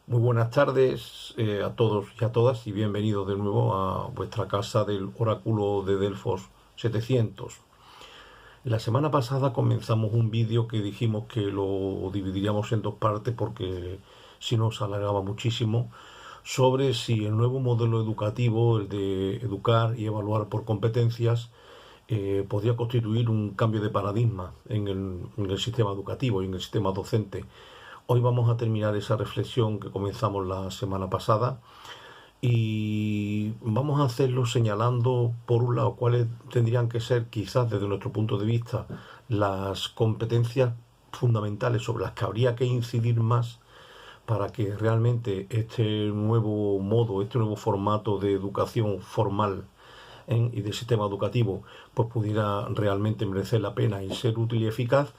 Muy buenas tardes a todos y a todas y bienvenidos de nuevo a vuestra casa del Oráculo de Delfos 700. La semana pasada comenzamos un vídeo que dijimos que lo dividiríamos en dos partes porque si no se alargaba muchísimo, sobre si el nuevo modelo educativo, el de educar y evaluar por competencias, podría constituir un cambio de paradigma en el sistema educativo y en el sistema docente. Hoy vamos a terminar esa reflexión que comenzamos la semana pasada y vamos a hacerlo señalando, por un lado, cuáles tendrían que ser, quizás desde nuestro punto de vista, las competencias fundamentales sobre las que habría que incidir más para que realmente este nuevo modo, este nuevo formato de educación formal y de sistema educativo, pues pudiera realmente merecer la pena y ser útil y eficaz.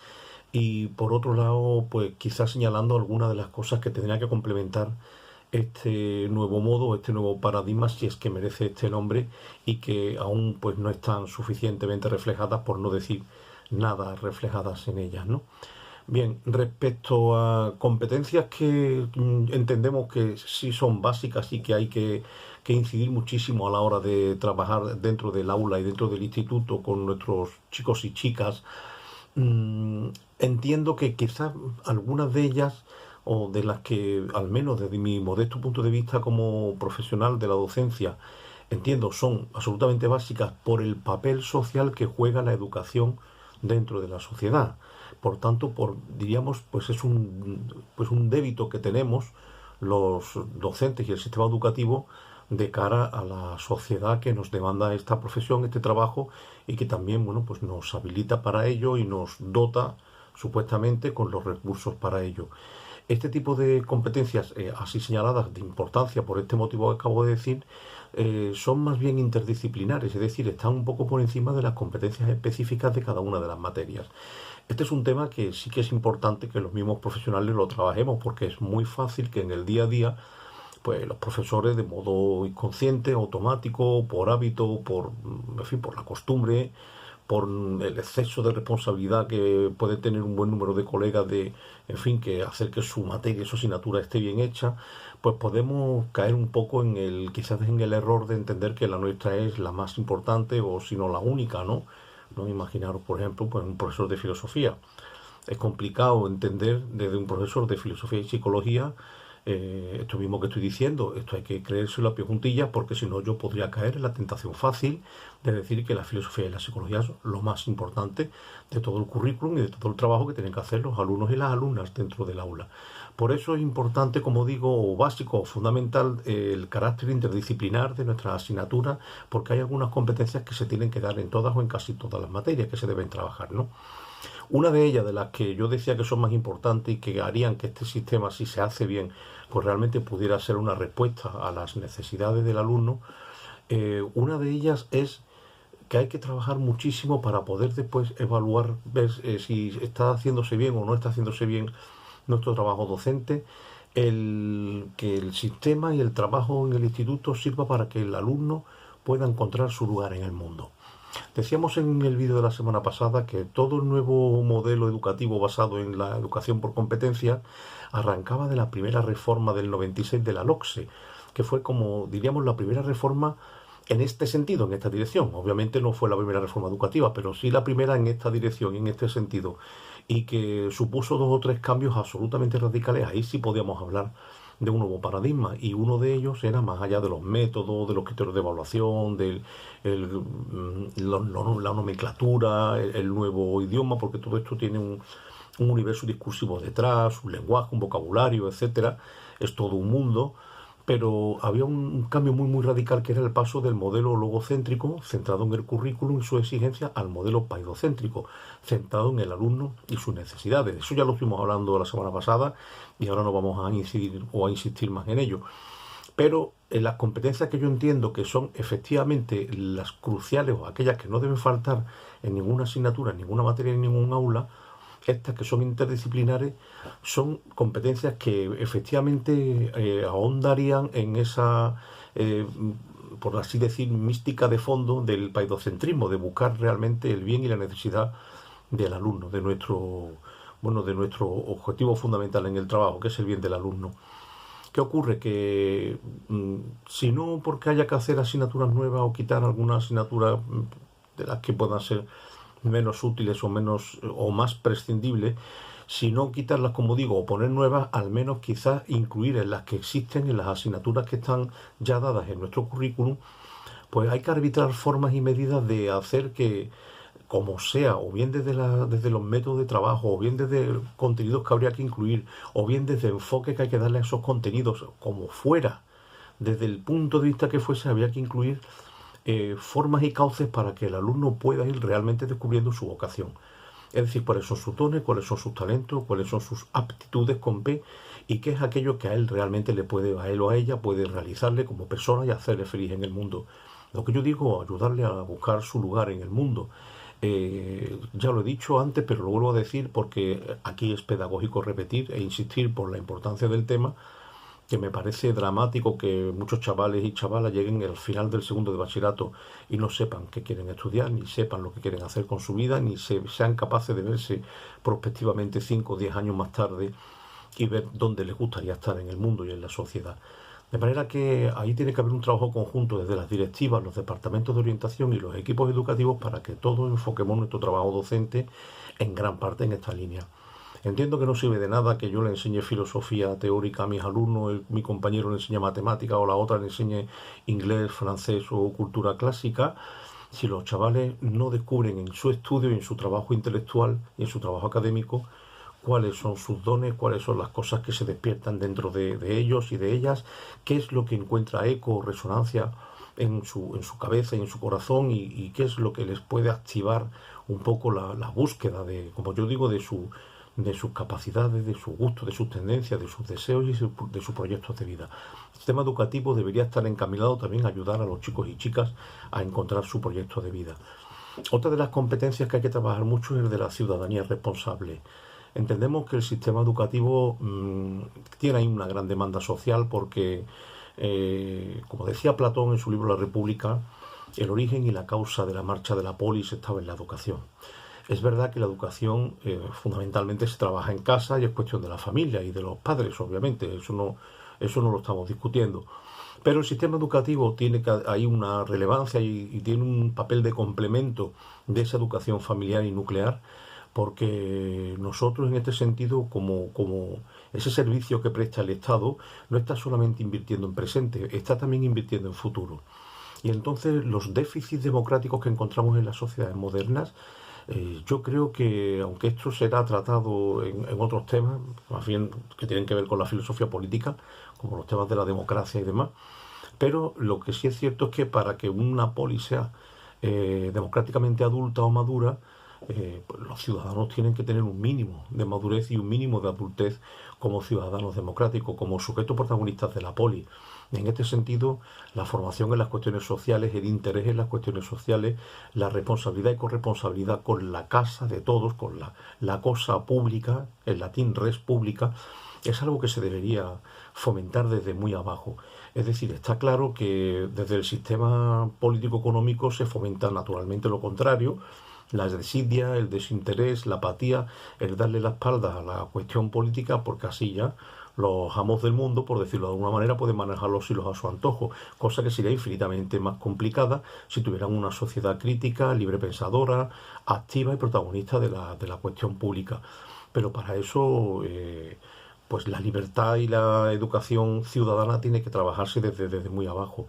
Y por otro lado, pues quizás señalando algunas de las cosas que tendría que complementar este nuevo modo, este nuevo paradigma, si es que merece este nombre y que aún pues no están suficientemente reflejadas, por no decir nada reflejadas en ellas, ¿no? Bien, respecto a competencias que entendemos que sí son básicas y que hay que incidir muchísimo a la hora de trabajar dentro del aula y dentro del instituto con nuestros chicos y chicas. Entiendo que quizás algunas de ellas, o de las que, al menos desde mi modesto punto de vista como profesional de la docencia, entiendo son absolutamente básicas por el papel social que juega la educación dentro de la sociedad. Por tanto, diríamos, pues es un débito que tenemos los docentes y el sistema educativo de cara a la sociedad que nos demanda esta profesión, este trabajo, y que también, bueno, pues nos habilita para ello y nos dota supuestamente con los recursos para ello. Este tipo de competencias, así señaladas de importancia por este motivo que acabo de decir, son más bien interdisciplinares, es decir, están un poco por encima de las competencias específicas de cada una de las materias. Este es un tema que sí que es importante que los mismos profesionales lo trabajemos, porque es muy fácil que en el día a día pues los profesores, de modo inconsciente, automático, por hábito, en fin, por la costumbre, por el exceso de responsabilidad que puede tener un buen número de colegas de, en fin, que hacer que su materia, su asignatura esté bien hecha, pues podemos caer un poco quizás en el error de entender que la nuestra es la más importante o si no la única, ¿no? No imaginaros, por ejemplo, pues un profesor de filosofía. Es complicado entender desde un profesor de filosofía y psicología esto mismo que estoy diciendo. Esto hay que creérselo a pie juntillas, porque si no yo podría caer en la tentación fácil de decir que la filosofía y la psicología son lo más importante de todo el currículum y de todo el trabajo que tienen que hacer los alumnos y las alumnas dentro del aula. Por eso es importante, como digo, o básico o fundamental, el carácter interdisciplinar de nuestras asignaturas, porque hay algunas competencias que se tienen que dar en todas o en casi todas las materias que se deben trabajar, ¿no? Una de ellas, de las que yo decía que son más importantes y que harían que este sistema, si se hace bien, pues realmente pudiera ser una respuesta a las necesidades del alumno, una de ellas es que hay que trabajar muchísimo para poder después evaluar, ver si está haciéndose bien o no está haciéndose bien nuestro trabajo docente, que el sistema y el trabajo en el instituto sirva para que el alumno pueda encontrar su lugar en el mundo. Decíamos en el vídeo de la semana pasada que todo el nuevo modelo educativo basado en la educación por competencia arrancaba de la primera reforma del 96 de la LOCSE, que fue, como diríamos, la primera reforma en este sentido, en esta dirección. Obviamente no fue la primera reforma educativa, pero sí la primera en esta dirección, en este sentido, y que supuso dos o tres cambios absolutamente radicales. Ahí sí podíamos hablar de un nuevo paradigma, y uno de ellos era, más allá de los métodos, de los criterios de evaluación, la nomenclatura, el nuevo idioma, porque todo esto tiene un universo discursivo detrás, un lenguaje, un vocabulario, etcétera. Es todo un mundo. Pero había un cambio muy muy radical, que era el paso del modelo logocéntrico, centrado en el currículum y sus exigencias, al modelo paidocéntrico, centrado en el alumno y sus necesidades. Eso ya lo estuvimos hablando la semana pasada y ahora no vamos a incidir o a insistir más en ello. Pero en las competencias que yo entiendo que son efectivamente las cruciales, o aquellas que no deben faltar en ninguna asignatura, en ninguna materia, en ningún aula, estas que son interdisciplinares, son competencias que efectivamente ahondarían en esa, por así decir, mística de fondo del paidocentrismo, de buscar realmente el bien y la necesidad del alumno, de nuestro objetivo fundamental en el trabajo, que es el bien del alumno. ¿Qué ocurre? Que si no porque haya que hacer asignaturas nuevas o quitar algunas asignaturas de las que puedan ser menos útiles o menos o más prescindibles, si no quitarlas, como digo, o poner nuevas, al menos quizás incluir en las que existen, en las asignaturas que están ya dadas en nuestro currículum, pues hay que arbitrar formas y medidas de hacer que, como sea, o bien desde los métodos de trabajo, o bien desde contenidos que habría que incluir, o bien desde el enfoque que hay que darle a esos contenidos, como fuera, desde el punto de vista que fuese, había que incluir formas y cauces para que el alumno pueda ir realmente descubriendo su vocación. Es decir, cuáles son sus dones, cuáles son sus talentos, cuáles son sus aptitudes con P y qué es aquello que a él realmente le puede, a él o a ella, puede realizarle como persona y hacerle feliz en el mundo. Lo que yo digo, ayudarle a buscar su lugar en el mundo. Ya lo he dicho antes, pero lo vuelvo a decir porque aquí es pedagógico repetir e insistir por la importancia del tema, que me parece dramático que muchos chavales y chavalas lleguen al final del segundo de bachillerato y no sepan qué quieren estudiar, ni sepan lo que quieren hacer con su vida, ni sean capaces de verse prospectivamente 5 o 10 años más tarde y ver dónde les gustaría estar en el mundo y en la sociedad. De manera que ahí tiene que haber un trabajo conjunto desde las directivas, los departamentos de orientación y los equipos educativos para que todos enfoquemos nuestro trabajo docente en gran parte en esta línea. Entiendo que no sirve de nada que yo le enseñe filosofía teórica a mis alumnos, mi compañero le enseñe matemática o la otra le enseñe inglés, francés o cultura clásica, si los chavales no descubren en su estudio y en su trabajo intelectual y en su trabajo académico cuáles son sus dones, cuáles son las cosas que se despiertan dentro de ellos y de ellas, qué es lo que encuentra eco o resonancia en su cabeza y en su corazón y qué es lo que les puede activar un poco la búsqueda de, como yo digo, de sus capacidades, de sus gustos, de sus tendencias, de sus deseos y de sus proyectos de vida. El sistema educativo debería estar encaminado también a ayudar a los chicos y chicas a encontrar su proyecto de vida. Otra de las competencias que hay que trabajar mucho es el de la ciudadanía responsable. Entendemos que el sistema educativo tiene ahí una gran demanda social porque, como decía Platón en su libro La República, el origen y la causa de la marcha de la polis estaba en la educación. Es verdad que la educación fundamentalmente se trabaja en casa y es cuestión de la familia y de los padres, obviamente, eso no lo estamos discutiendo. Pero el sistema educativo tiene ahí una relevancia y tiene un papel de complemento de esa educación familiar y nuclear, porque nosotros en este sentido, como ese servicio que presta el Estado, no está solamente invirtiendo en presente, está también invirtiendo en futuro. Y entonces los déficits democráticos que encontramos en las sociedades modernas, yo creo que, aunque esto será tratado en otros temas, más bien que tienen que ver con la filosofía política, como los temas de la democracia y demás, pero lo que sí es cierto es que para que una polis sea democráticamente adulta o madura, pues los ciudadanos tienen que tener un mínimo de madurez y un mínimo de adultez como ciudadanos democráticos, como sujetos protagonistas de la polis. En este sentido, la formación en las cuestiones sociales, el interés en las cuestiones sociales, la responsabilidad y corresponsabilidad con la casa de todos, con la cosa pública, en latín res pública, es algo que se debería fomentar desde muy abajo. Es decir, está claro que desde el sistema político-económico se fomenta naturalmente lo contrario, la desidia, el desinterés, la apatía, el darle la espalda a la cuestión política, porque así ya los amos del mundo, por decirlo de alguna manera, pueden manejar los hilos a su antojo, cosa que sería infinitamente más complicada si tuvieran una sociedad crítica, librepensadora, activa y protagonista de la cuestión pública. Pero para eso, pues la libertad y la educación ciudadana tiene que trabajarse desde muy abajo.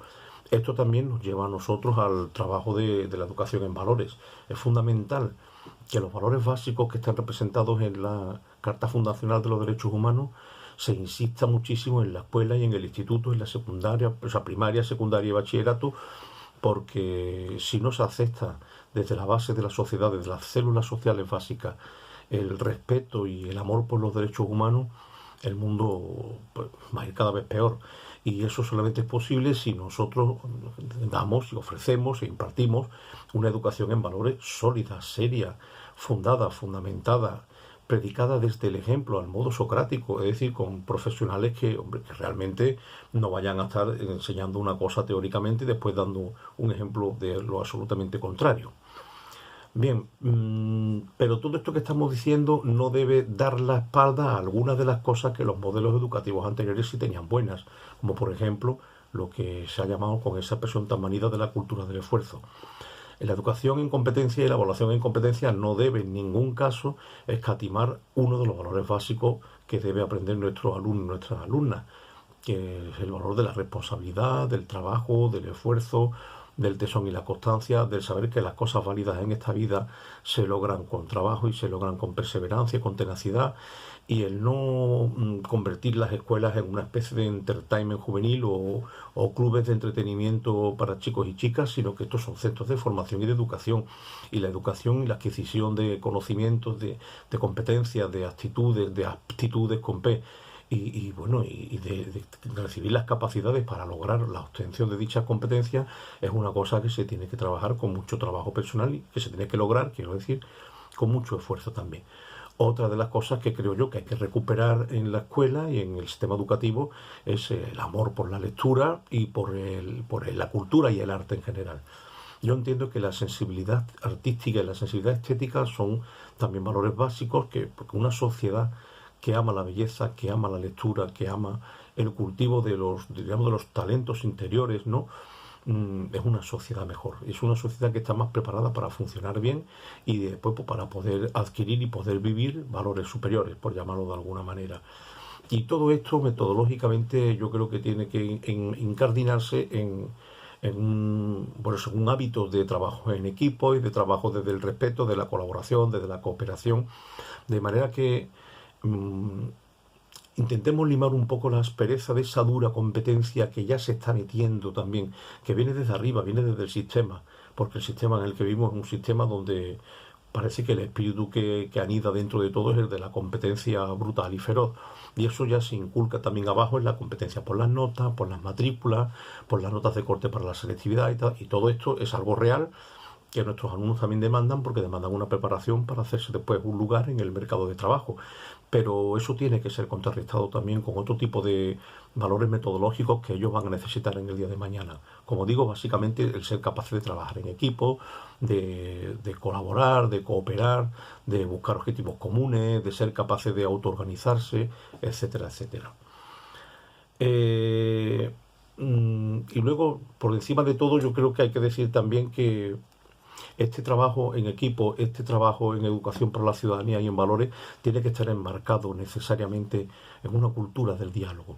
Esto también nos lleva a nosotros al trabajo de la educación en valores. Es fundamental que los valores básicos que están representados en la Carta Fundacional de los Derechos Humanos se insista muchísimo en la escuela y en el instituto, en la secundaria, o sea, primaria, secundaria y bachillerato, porque si no se acepta desde la base de la sociedad, desde las células sociales básicas, el respeto y el amor por los derechos humanos, el mundo pues, va a ir cada vez peor. Y eso solamente es posible si nosotros damos y ofrecemos e impartimos una educación en valores sólida, seria, fundada, fundamentada, predicada desde el ejemplo, al modo socrático, es decir, con profesionales que realmente no vayan a estar enseñando una cosa teóricamente y después dando un ejemplo de lo absolutamente contrario. Bien, pero todo esto que estamos diciendo no debe dar la espalda a algunas de las cosas que los modelos educativos anteriores sí tenían buenas, como por ejemplo lo que se ha llamado con esa expresión tan manida de la cultura del esfuerzo. La educación en competencia y la evaluación en competencia no debe en ningún caso escatimar uno de los valores básicos que debe aprender nuestros alumnos y nuestras alumnas, que es el valor de la responsabilidad, del trabajo, del esfuerzo, del tesón y la constancia, del saber que las cosas válidas en esta vida se logran con trabajo y se logran con perseverancia, con tenacidad, y el no convertir las escuelas en una especie de entertainment juvenil o clubes de entretenimiento para chicos y chicas, sino que estos son centros de formación y de educación. Y la educación y la adquisición de conocimientos, de competencias, de actitudes, de aptitudes con P, bueno, de recibir las capacidades para lograr la obtención de dichas competencias es una cosa que se tiene que trabajar con mucho trabajo personal y que se tiene que lograr, quiero decir, con mucho esfuerzo también. Otra de las cosas que creo yo que hay que recuperar en la escuela y en el sistema educativo es el amor por la lectura y por la cultura y el arte en general. Yo entiendo que la sensibilidad artística y la sensibilidad estética son también valores básicos porque una sociedad que ama la belleza, que ama la lectura, que ama el cultivo de digamos, de los talentos interiores, ¿no? Es una sociedad mejor, es una sociedad que está más preparada para funcionar bien y después pues, para poder adquirir y poder vivir valores superiores, por llamarlo de alguna manera. Y todo esto metodológicamente yo creo que tiene que incardinarse por eso, un hábito de trabajo en equipo y de trabajo desde el respeto, de la colaboración, desde la cooperación, de manera que mmm, intentemos limar un poco la aspereza de esa dura competencia que ya se está metiendo también, que viene desde arriba, viene desde el sistema, porque el sistema en el que vivimos es un sistema donde parece que el espíritu que anida dentro de todo es el de la competencia brutal y feroz. Y eso ya se inculca también abajo en la competencia por las notas, por las matrículas, por las notas de corte para la selectividad y tal. Y todo esto es algo real que nuestros alumnos también demandan porque demandan una preparación para hacerse después un lugar en el mercado de trabajo. Pero eso tiene que ser contrarrestado también con otro tipo de valores metodológicos que ellos van a necesitar en el día de mañana. Como digo, básicamente el ser capaces de trabajar en equipo, de colaborar, de cooperar, de buscar objetivos comunes, de ser capaces de autoorganizarse, etcétera, etcétera. Y luego, por encima de todo, yo creo que hay que decir también que este trabajo en equipo, este trabajo en educación para la ciudadanía y en valores, tiene que estar enmarcado necesariamente en una cultura del diálogo,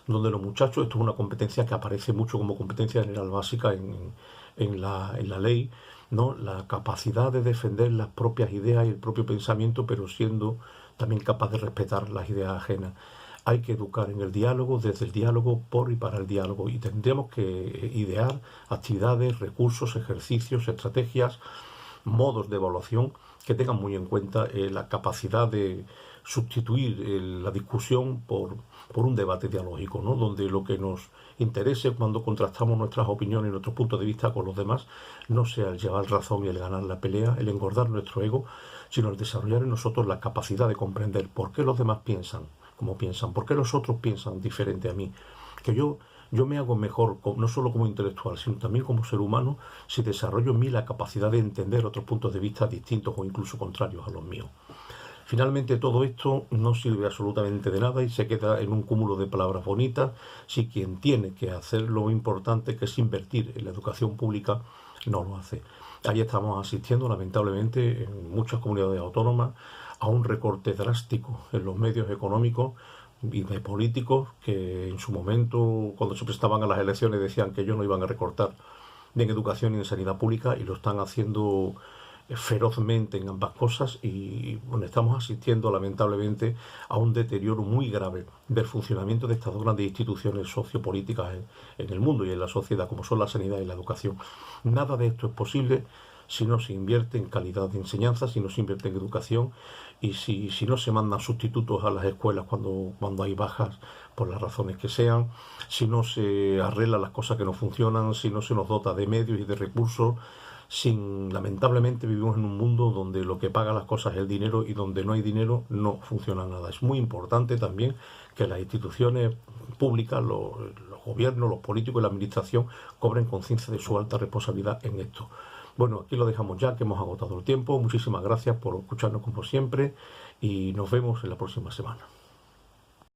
donde los muchachos, esto es una competencia que aparece mucho como competencia general básica en la ley, ¿no? La capacidad de defender las propias ideas y el propio pensamiento, pero siendo también capaz de respetar las ideas ajenas. Hay que educar en el diálogo, desde el diálogo, por y para el diálogo. Y tendremos que idear actividades, recursos, ejercicios, estrategias, modos de evaluación que tengan muy en cuenta la capacidad de sustituir la discusión por un debate dialógico, ¿no? Donde lo que nos interese cuando contrastamos nuestras opiniones y nuestros puntos de vista con los demás no sea el llevar razón y el ganar la pelea, el engordar nuestro ego, sino el desarrollar en nosotros la capacidad de comprender por qué los demás piensan como piensan, por qué los otros piensan diferente a mí, que yo me hago mejor, no solo como intelectual, sino también como ser humano, si desarrollo en mí la capacidad de entender otros puntos de vista distintos o incluso contrarios a los míos. Finalmente todo esto no sirve absolutamente de nada y se queda en un cúmulo de palabras bonitas si quien tiene que hacer lo importante, que es invertir en la educación pública, no lo hace. Ahí estamos asistiendo lamentablemente en muchas comunidades autónomas a un recorte drástico en los medios económicos y de políticos que en su momento, cuando se presentaban a las elecciones, decían que ellos no iban a recortar ni en educación ni en sanidad pública y lo están haciendo ferozmente en ambas cosas y bueno, estamos asistiendo lamentablemente a un deterioro muy grave del funcionamiento de estas dos grandes instituciones sociopolíticas en el mundo y en la sociedad, como son la sanidad y la educación. Nada de esto es posible si no se invierte en calidad de enseñanza, si no se invierte en educación y si no se mandan sustitutos a las escuelas cuando hay bajas por las razones que sean, si no se arreglan las cosas que no funcionan, si no se nos dota de medios y de recursos. Lamentablemente vivimos en un mundo donde lo que paga las cosas es el dinero y donde no hay dinero no funciona nada. Es muy importante también que las instituciones públicas, los gobiernos, los políticos y la administración cobren conciencia de su alta responsabilidad en esto. Bueno, aquí lo dejamos ya, que hemos agotado el tiempo. Muchísimas gracias por escucharnos como siempre y nos vemos en la próxima semana.